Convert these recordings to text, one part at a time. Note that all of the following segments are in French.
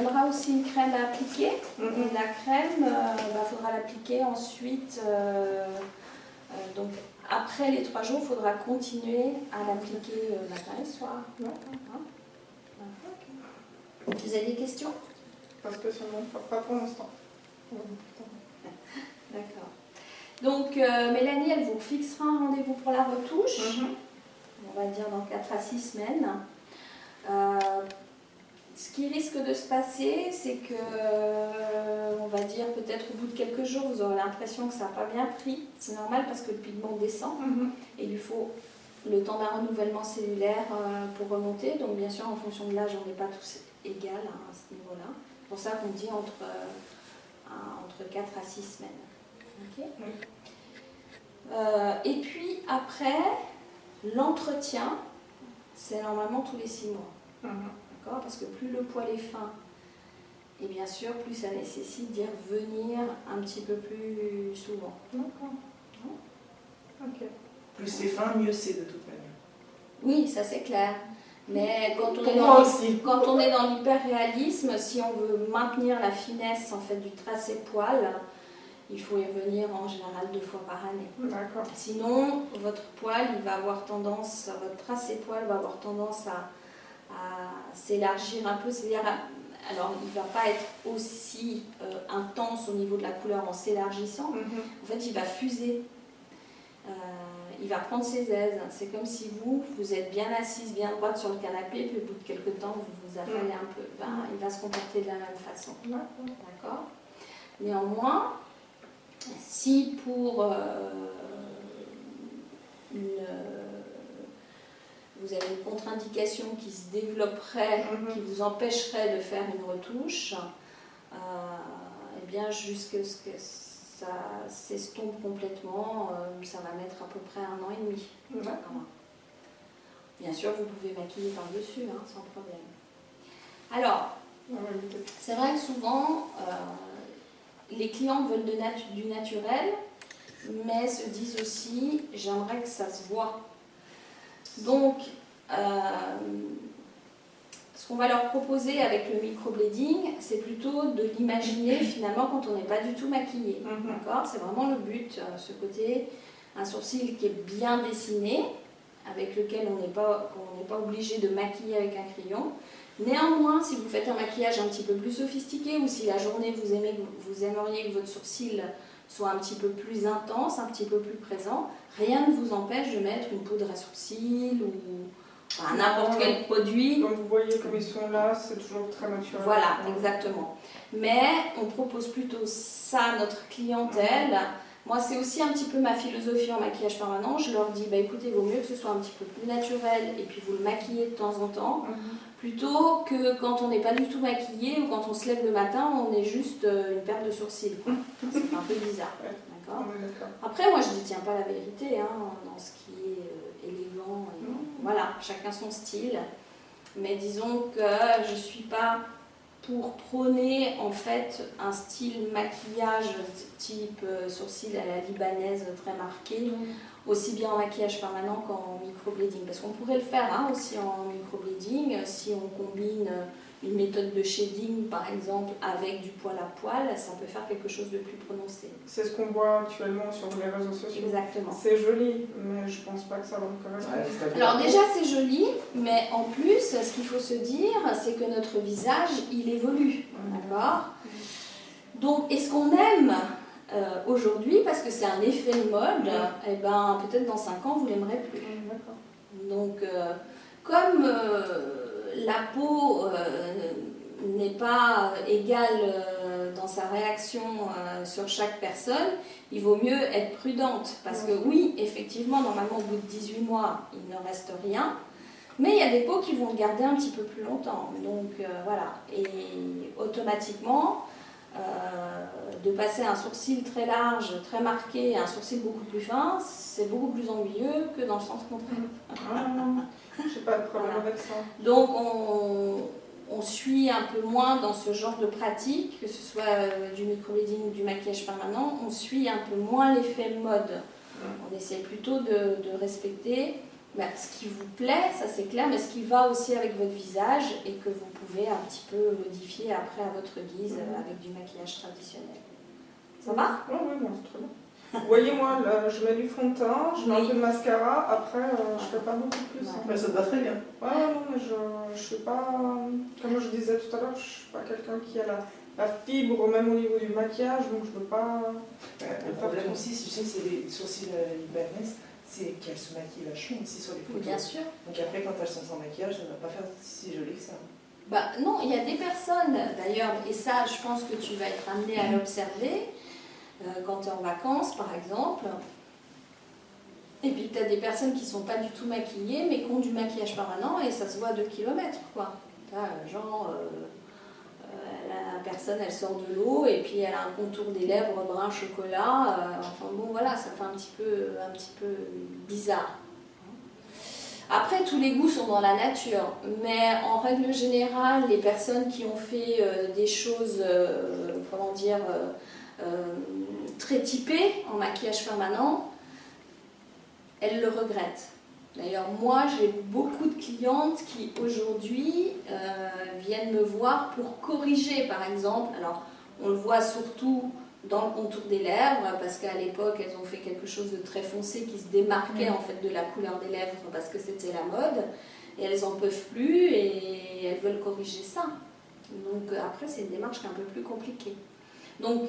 donnera aussi une crème à appliquer. Et la crème, il faudra l'appliquer ensuite. Donc après les 3 jours, il faudra continuer à l'appliquer matin et soir. Vous avez des questions? Pas spécialement, pas pour l'instant. D'accord. Donc Mélanie, elle vous fixera un rendez-vous pour la retouche. On va dire dans 4 à 6 semaines. Ce qui risque de se passer, c'est que, on va dire peut-être au bout de quelques jours, vous aurez l'impression que ça n'a pas bien pris. C'est normal parce que le pigment descend et il lui faut le temps d'un renouvellement cellulaire pour remonter. Donc bien sûr, en fonction de l'âge, on n'est pas tous égaux à ce niveau-là. C'est pour ça qu'on dit entre 4 à 6 semaines. Okay. Et puis après, l'entretien, c'est normalement tous les 6 mois. D'accord ? Parce que plus le poil est fin, et bien sûr, plus ça nécessite d'y revenir un petit peu plus souvent. D'accord. Ok. Plus c'est fin, mieux c'est de toute manière. Oui, ça c'est clair. Mais quand on est dans l'hyperréalisme, si on veut maintenir la finesse en fait, du tracé poil, il faut y revenir en général 2 fois par année. D'accord. Sinon, votre poil, il va avoir tendance, votre tracé poil va avoir tendance à s'élargir un peu. C'est-à-dire, alors il ne va pas être aussi intense au niveau de la couleur en s'élargissant. En fait, il va fuser. Il va prendre ses aises. C'est comme si vous êtes bien assise, bien droite sur le canapé, puis au bout de quelques temps, vous vous affalez un peu. Il va se comporter de la même façon. D'accord ? Néanmoins, si pour vous avez une contre-indication qui se développerait, qui vous empêcherait de faire une retouche, eh bien jusqu'à ce que ça s'estompe complètement, ça va mettre à peu près 1 an et demi. Bien sûr, vous pouvez maquiller par-dessus, sans problème. Alors, c'est vrai que souvent, les clients veulent du naturel, mais se disent aussi, j'aimerais que ça se voit. Donc, ce qu'on va leur proposer avec le microblading, c'est plutôt de l'imaginer finalement quand on n'est pas du tout maquillé. D'accord ? C'est vraiment le but, ce côté, un sourcil qui est bien dessiné, avec lequel on n'est pas obligé de maquiller avec un crayon. Néanmoins, si vous faites un maquillage un petit peu plus sophistiqué ou si la journée vous aimeriez que votre sourcil soit un petit peu plus intense, un petit peu plus présent, rien ne vous empêche de mettre une poudre à sourcils ou n'importe quel produit. Comme vous voyez comme ils sont là, c'est toujours très naturel. Voilà, exactement. Mais on propose plutôt ça à notre clientèle. Moi, c'est aussi un petit peu ma philosophie en maquillage permanent. Je leur dis, écoutez, il vaut mieux que ce soit un petit peu plus naturel et puis vous le maquillez de temps en temps, plutôt que quand on n'est pas du tout maquillé ou quand on se lève le matin, on est juste une paire de sourcils. C'est un peu bizarre. D'accord ? Après, moi, je ne détiens pas la vérité dans ce qui est élégant. Voilà, chacun son style. Mais disons que je ne suis pas pour prôner en fait un style maquillage type sourcil à la libanaise très marqué, aussi bien en maquillage permanent qu'en microblading. Parce qu'on pourrait le faire aussi en microblading si on combine une méthode de shading par exemple avec du poil à poil, ça peut faire quelque chose de plus prononcé. C'est ce qu'on voit actuellement sur les réseaux sociaux. Exactement. C'est joli, mais je pense pas que ça va me correspondre. Alors déjà c'est joli, mais en plus ce qu'il faut se dire c'est que notre visage il évolue, d'accord ? Donc est-ce qu'on aime aujourd'hui parce que c'est un effet de mode, et peut-être dans 5 ans vous l'aimerez plus. Donc comme la peau n'est pas égale dans sa réaction sur chaque personne, il vaut mieux être prudente. Parce que oui, effectivement, normalement, au bout de 18 mois, il ne reste rien. Mais il y a des peaux qui vont le garder un petit peu plus longtemps. Donc voilà. Et automatiquement, de passer un sourcil très large, très marqué, à un sourcil beaucoup plus fin, c'est beaucoup plus ennuyeux que dans le sens contraire. Je n'ai pas de problème avec ça. Donc on suit un peu moins dans ce genre de pratique, que ce soit du microblading ou du maquillage permanent, on suit un peu moins l'effet mode. On essaie plutôt de respecter ben, ce qui vous plaît, ça c'est clair, mais ce qui va aussi avec votre visage et que vous pouvez un petit peu modifier après à votre guise avec du maquillage traditionnel. Ça va? Oui, oui, bon, c'est très bien. Vous voyez, moi, là, je mets du fond de teint, je mets un peu de mascara, après, je fais pas beaucoup plus. Hein. Ouais, ça te va très bien. Ouais, non, mais je suis pas, comme je disais tout à l'heure, je suis pas quelqu'un qui a la fibre, même au niveau du maquillage, donc je veux pas... Le problème aussi, tu sais, c'est les sourcils libanaises, c'est qu'elles se maquillent vachement aussi sur les photos. Bien sûr. Donc après, quand elles sont sans maquillage, ça ne va pas faire si joli que ça. Bah, non, il y a des personnes d'ailleurs, et ça je pense que tu vas être amené à l'observer quand tu es en vacances par exemple. Et puis tu as des personnes qui ne sont pas du tout maquillées mais qui ont du maquillage permanent et ça se voit à 2 km quoi. Genre, la personne elle sort de l'eau et puis elle a un contour des lèvres brun chocolat. Enfin bon voilà, ça fait un petit peu bizarre. Après, tous les goûts sont dans la nature, mais en règle générale, les personnes qui ont fait des choses, comment dire, très typées en maquillage permanent, elles le regrettent. D'ailleurs, moi, j'ai beaucoup de clientes qui aujourd'hui viennent me voir pour corriger, par exemple. Alors, on le voit surtout dans le contour des lèvres, parce qu'à l'époque, elles ont fait quelque chose de très foncé qui se démarquait en fait de la couleur des lèvres parce que c'était la mode, et elles n'en peuvent plus et elles veulent corriger ça. Donc après, c'est une démarche qui est un peu plus compliquée. Donc,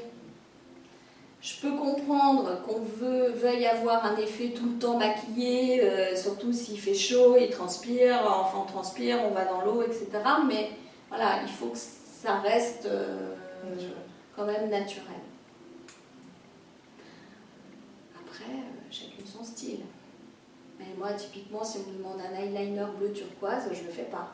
je peux comprendre qu'on veuille avoir un effet tout le temps maquillé, surtout s'il fait chaud, il transpire, enfin on transpire, on va dans l'eau, etc. Mais voilà, il faut que ça reste quand même naturel. Chacun son style. Mais moi, typiquement, si on me demande un eyeliner bleu turquoise, je ne le fais pas.